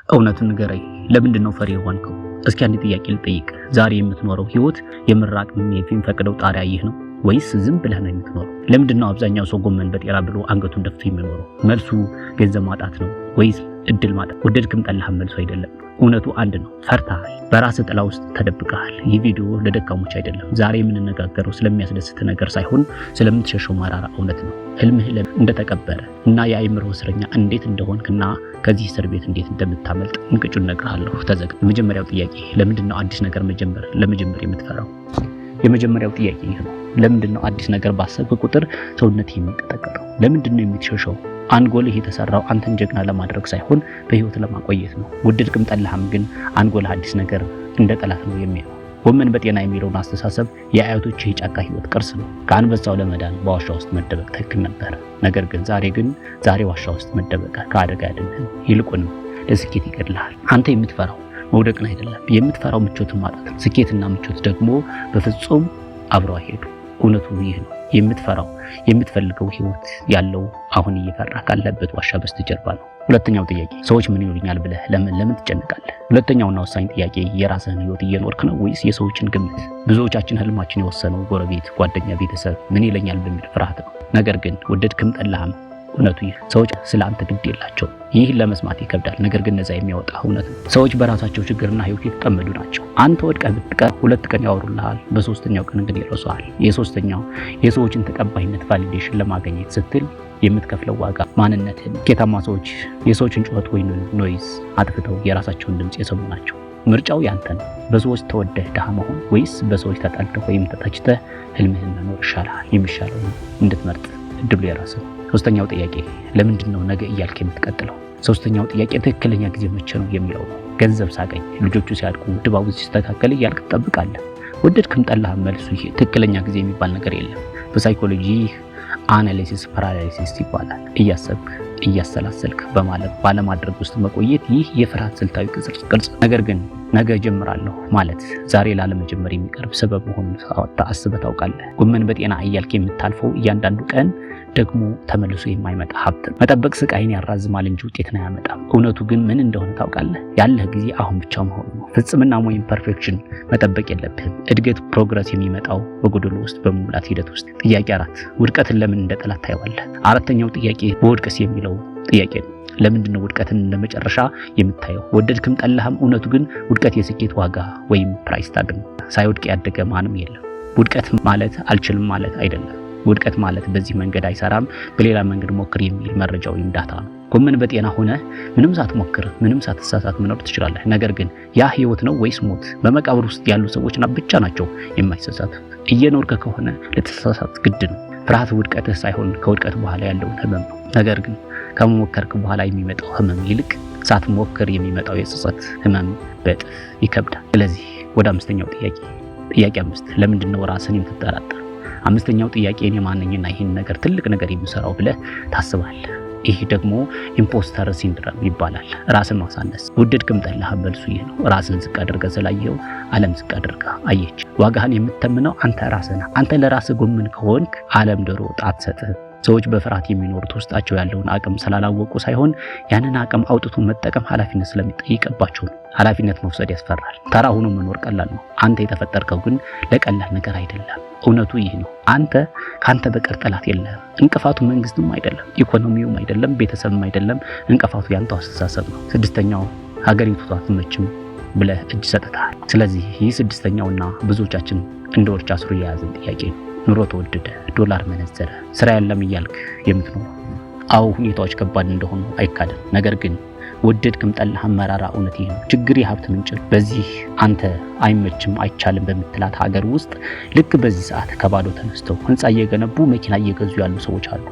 እውነቱን ንገረኝ። ለምንድነው ፈሪ የሆንከው? እስኪ አንድ ጥያቄ ልጠይቅ። ዛሬ የምትኖረው ህይወት የምራቅ የሚፈቅደው ጣሪያ ይህ ነው ወይስ ዝም ብለህ ነው የምትኖረው? ለምንድነው አብዛኛው ሰው ጎመን በጤና ብሎ አንገቱን ደፍቶ የሚኖረው? መልሱ ገንዘብ ማጣት ነው ወይስ እድል ማጣት? ወደድክም ጠላህም መልሱ አይደለም። እውነቱ አንድ ነው። ፈርተሃል። በራስህ ጥላ ውስጥ ተደብቀሃል። ይህ ቪዲዮ ለደካሞች አይደለም። ዛሬ የምንነጋገረው ስለሚያስደስት ነገር ሳይሆን ስለምትሸሸው መራራ እውነት ነው። ህልምህ እንደተቀበረ እና የአእምሮ እስረኛ እንዴት እንደሆንክና ከዚህ እስር ቤት እንዴት እንደምታመልጥ እንቅጩን እነግርሃለሁ። ተዘግ። የመጀመሪያው ጥያቄ ለምንድነው አዲስ ነገር ለመጀመር የምትፈራው? የመጀመሪያው ጥያቄ ይህ ነው። ለምንድነው አዲስ ነገር ባሰብክ ቁጥር ሰውነት የሚንቀጠቀጠው? ለምንድነው የምትሸሸው? አንጎልህ የተሰራው አንተን ጀግና ለማድረግ ሳይሆን በህይወት ለማቆየት ነው። ወደድክም ጠላህም ግን አንጎልህ አዲስ ነገር እንደ ጠላት ነው የሚያየው። ጎመን በጤና የሚለውን አስተሳሰብ የአያቶች የጫካ ህይወት ቅርስ ነው። ከአንበሳው ለመዳን በዋሻ ውስጥ መደበቅ ትክክል ነበር። ነገር ግን ዛሬ ዋሻ ውስጥ መደበቅ ከአደጋ አይደለም፣ ይልቁንም ለስኬት ይገድልሃል። አንተ የምትፈራው መውደቅን አይደለም፣ የምትፈራው ምቾትን ማጣት ነው። ስኬትና ምቾት ደግሞ በፍጹም አብረው አይሄዱ። እውነቱ ይህ ነው። የምትፈልገው ህይወት ያለው አሁን እየፈራ ካለበት ዋሻ በስተጀርባ ነው። ሁለተኛው ጥያቄ ሰዎች ምን ይሉኛል ብለህ ለምን ትጨነቃለህ? ሁለተኛውና ወሳኝ ጥያቄ የራስህን ህይወት እየኖርክ ነው ወይስ የሰዎችን ግምት? ብዙዎቻችን ህልማችን የወሰነው ጎረቤት፣ ጓደኛ፣ ቤተሰብ ምን ይለኛል በሚል ፍርሃት ነው። ነገር ግን ወደድክም ጠላህም እውነቱ ይህ ሰዎች ስለ አንተ ግድ የላቸው። ይህ ለመስማት ይከብዳል፣ ነገር ግን ነፃ የሚያወጣ እውነት ነው። ሰዎች በራሳቸው ችግርና ህይወት የተጠመዱ ናቸው። አንተ ወድቀህ ብትቀር 2 ቀን ያወሩልሃል፣ በ3ኛው ቀን ግን ይረሱሃል። የሰዎችን ተቀባይነት ቫሊዴሽን ለማግኘት ስትል የምትከፍለው ዋጋ ማንነትህን። ስኬታማ ሰዎች የሰዎችን ጩኸት ወይም ኖይዝ አጥፍተው የራሳቸውን ድምጽ የሰሙ ናቸው። ምርጫው ያንተ ነው። በሰዎች ተወደህ ድሃ መሆን ወይስ በሰዎች ተጠልተህ ወይም ተተችተህ ህልምህን መኖር ይሻልሃል? የሚሻለው እንድትመርጥ እድሉ የራስህ። ሶስተኛው ጥያቄ ለምንድነው ነገ እያልክ የምትቀጥለው? ሶስተኛው ጥያቄ ትክክለኛ ጊዜ መቼ ነው የሚለው ነው። ገንዘብ ሳገኝ፣ ልጆቹ ሲያድጉ፣ ድባቡ ሲስተካከል እያልክ ትጠብቃለህ። ወደድክም ጠላህም መልሱ ይሄ ትክክለኛ ጊዜ የሚባል ነገር የለም። በሳይኮሎጂ አናሊሲስ ፓራላይሲስ ይባላል። እያሰብክ እያሰላሰልክ ባለማድረግ ውስጥ መቆየት፣ ይህ የፍርሃት ስልታዊ ቅርጽ። ነገር ግን ነገ ጀምራለሁ ማለት ዛሬ ላለመጀመር የሚቀርብ ሰበብ መሆኑን አስበህ ታውቃለህ? ጎመን በጤና እያልክ የምታልፈው እያንዳንዱ ቀን ደግሞ ተመልሶ የማይመጣ ሀብት። መጠበቅ ስቃይን ያራዝማል እንጂ ውጤትን አያመጣም። እውነቱ ግን ምን እንደሆነ ታውቃለህ? ያለህ ጊዜ አሁን ብቻ መሆኑ ነው። ፍጽምና ወይም ፐርፌክሽን መጠበቅ የለብህም። እድገት ፕሮግረስ የሚመጣው በጎደሎ ውስጥ በመሙላት ሂደት ውስጥ። ጥያቄ 4 ውድቀትን ለምን እንደ ጠላት ታየዋለህ? አራተኛው ጥያቄ በውድቀስ የሚለው ጥያቄ ነው። ለምንድነው ውድቀትን እንደመጨረሻ የምታየው? ወደድክም ጠላህም እውነቱ ግን ውድቀት የስኬት ዋጋ ወይም ፕራይስ ታግ ነው። ሳይወድቅ ያደገ ማንም የለም። ውድቀት ማለት አልችልም ማለት አይደለም። ውድቀት ማለት በዚህ መንገድ አይሰራም፣ በሌላ መንገድ ሞክር የሚል መረጃ ወይም ዳታ ነው። ጎመን በጤና ሆነ ምንም ሳትሞክር ምንም ሳትሳሳት መኖር ትችላለህ። ነገር ግን ያ ህይወት ነው ወይስ ሞት? በመቃብር ውስጥ ያሉ ሰዎችና ብቻ ናቸው የማይሳሳቱት። እየኖርከ ከሆነ ልትሳሳት ግድ ነው። ፍርሃት ውድቀትህ ሳይሆን ከውድቀት በኋላ ያለውን ህመም ነው። ነገር ግን ከመሞከርክ በኋላ የሚመጣው ህመም ይልቅ ሳትሞክር የሚመጣው የጸጸት ህመም በእጥፍ ይከብዳል። ስለዚህ ወደ አምስተኛው ጥያቄ 5 ለምንድነው ራስን የምትጠራጠር? አምስተኛው ጥያቄ እኔ ማንኝና ይህን ነገር ትልቅ ነገር የምሰራው ብለህ ታስባለህ? ይህ ደግሞ ኢምፖስተር ሲንድሮም ይባላል። ራስን ማሳነስ። ወደድክም ጠላህም መልሱ ይህ ነው። ራስን ዝቅ አድርገህ ስላየኸው ዓለም ዝቅ አድርገህ አየች። ዋጋህን የምትተምነው አንተ ራስህ ነህ። አንተ ለራስህ ጎመን ከሆንክ ዓለም ዶሮ ወጥ አትሰጥህም። ሰዎች በፍርሃት የሚኖሩት ውስጣቸው ያለውን አቅም ስላላወቁ ሳይሆን ያንን አቅም አውጥቶ መጠቀም ኃላፊነት ስለሚጠይቅባቸው ነው። ኃላፊነት መውሰድ ያስፈራል። ተራ ሆኖ መኖር ቀላል ነው። አንተ የተፈጠርከው ግን ለቀላል ነገር አይደለም። እውነቱ ይህ ነው። ከአንተ በቀር ጠላት የለህም። እንቅፋቱ መንግስትም አይደለም፣ ኢኮኖሚውም አይደለም፣ ቤተሰብም አይደለም። እንቅፋቱ ያንተው አስተሳሰብ ነው። 6ኛው ሀገሪቱ አትመችም ብለህ እጅ ሰጥተሃል። ስለዚህ ይህ 6ኛውና ብዙዎቻችን እንደ ወርቻ ስሩ የያዘን ጥያቄ ነው። ኑሮ ተወደደ፣ ዶላር መነዘረ፣ ስራ የለም እያልክ የምትኖር። አዎ ሁኔታዎች ከባድ እንደሆኑ አይካድም። ነገር ግን ወደድክም ጠላህም መራራ እውነት ይህ ነው። ችግር የሀብት ምንጭ። በዚህ አንተ አይመችም አይቻልም በምትላት ሀገር ውስጥ ልክ በዚህ ሰዓት ከባዶ ተነስተው ህንፃ እየገነቡ መኪና እየገዙ ያሉ ሰዎች አሉ።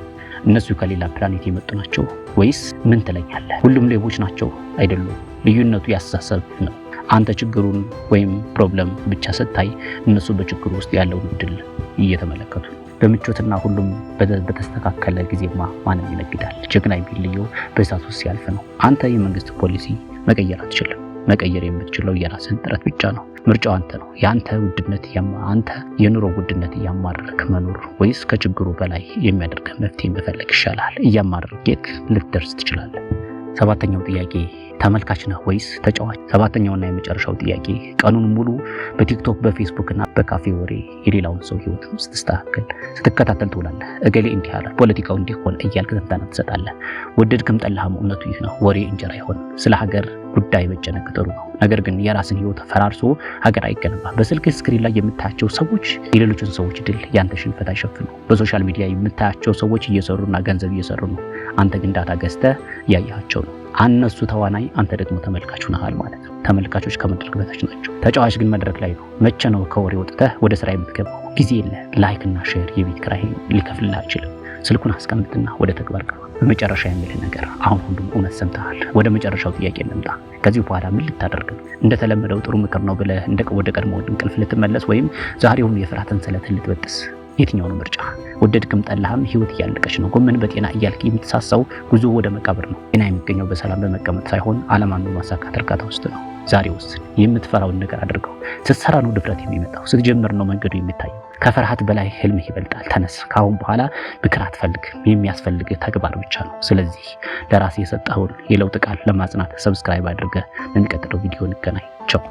እነሱ ከሌላ ፕላኔት የመጡ ናቸው ወይስ ምን ትለኛለህ? ሁሉም ሌቦች ናቸው አይደሉም። ልዩነቱ ያስተሳሰብ ነው። አንተ ችግሩን ወይም ፕሮብለም ብቻ ስታይ፣ እነሱ በችግሩ ውስጥ ያለውን ድል እየተመለከቱ። በምቾትና ሁሉም በተስተካከለ ጊዜማ ማንም ይነግዳል። ጀግና የሚለየው በእሳት ውስጥ ሲያልፍ ነው። አንተ የመንግስት ፖሊሲ መቀየር አትችልም። መቀየር የምትችለው የራስን ጥረት ብቻ ነው። ምርጫው አንተ ነው። አንተ የኑሮ ውድነት እያማረርክ መኖር ወይስ ከችግሩ በላይ የሚያደርግ መፍትሄ መፈለግ ይሻላል? እያማረርክ ልትደርስ ትችላለህ። 7ኛው ጥያቄ ተመልካች ነህ ወይስ ተጫዋች? ሰባተኛውና የመጨረሻው ጥያቄ ቀኑን ሙሉ በቲክቶክ በፌስቡክ እና በካፌ ወሬ የሌላውን ሰው ህይወት ስትከታተል ትውላለህ። እገሌ እንዲህ አለ፣ ፖለቲካው እንዲህ ሆነ እያልክ ትንተና ትሰጣለህ። ወደድክም ጠላህም እውነቱ ይህ ነው። ወሬ እንጀራ አይሆንም። ስለ ሀገር ጉዳይ መጨነቅ ጥሩ ነው፣ ነገር ግን የራስን ህይወት ፈራርሶ ሀገር አይገነባም። በስልክ ስክሪን ላይ የምታያቸው ሰዎች የሌሎችን ሰዎች ድል ያንተ ሽንፈት አይሸፍኑ። በሶሻል ሚዲያ የምታያቸው ሰዎች እየሰሩና ገንዘብ እየሰሩ ነው፣ አንተ ግን ዳታ ገዝተህ ያያቸው ነው። እነሱ ተዋናይ፣ አንተ ደግሞ ተመልካች ሆነሃል ማለት ነው። ተመልካቾች ከመድረክ በታች ናቸው፣ ተጫዋች ግን መድረክ ላይ ነው። መቼ ነው ከወሬ ወጥተህ ወደ ስራ የምትገባው? ጊዜ የለህ። ላይክ እና ሼር የቤት ኪራይ ሊከፍልልህ አይችልም። ስልኩን አስቀምጥና ወደ ተግባር ግባ። በመጨረሻ የምልህ ነገር አሁን ሁሉም እውነት ሰምተሃል። ወደ መጨረሻው ጥያቄ እንምጣ። ከዚህ በኋላ ምን ልታደርግ ነው? እንደተለመደው ጥሩ ምክር ነው ብለህ ወደ ቀድሞ እንቅልፍ ልትመለስ ወይም ዛሬውን የፍርሃትን ሰንሰለት ልትበጥስ? የትኛው ነው ምርጫ? ወደድክም ጠላህም ህይወት እያለቀች ነው። ጎመን በጤና እያልክ የምትሳሳው ጉዞ ወደ መቃብር ነው። ጤና የሚገኘው በሰላም በመቀመጥ ሳይሆን ዓላማን በማሳካት እርካታ ውስጥ ነው። ዛሬ ወስን። የምትፈራውን ነገር አድርገው። ስትሰራ ነው ድፍረት የሚመጣው። ስትጀምር ነው መንገዱ የሚታየው። ከፍርሃት በላይ ህልምህ ይበልጣል። ተነስ። ካሁን በኋላ ምክር አትፈልግም። የሚያስፈልግህ ተግባር ብቻ ነው። ስለዚህ ለራስህ የሰጠኸውን የለውጥ ቃል ለማጽናት ሰብስክራይብ አድርገህ በሚቀጥለው ቪዲዮ እንገናኝ። ቻው።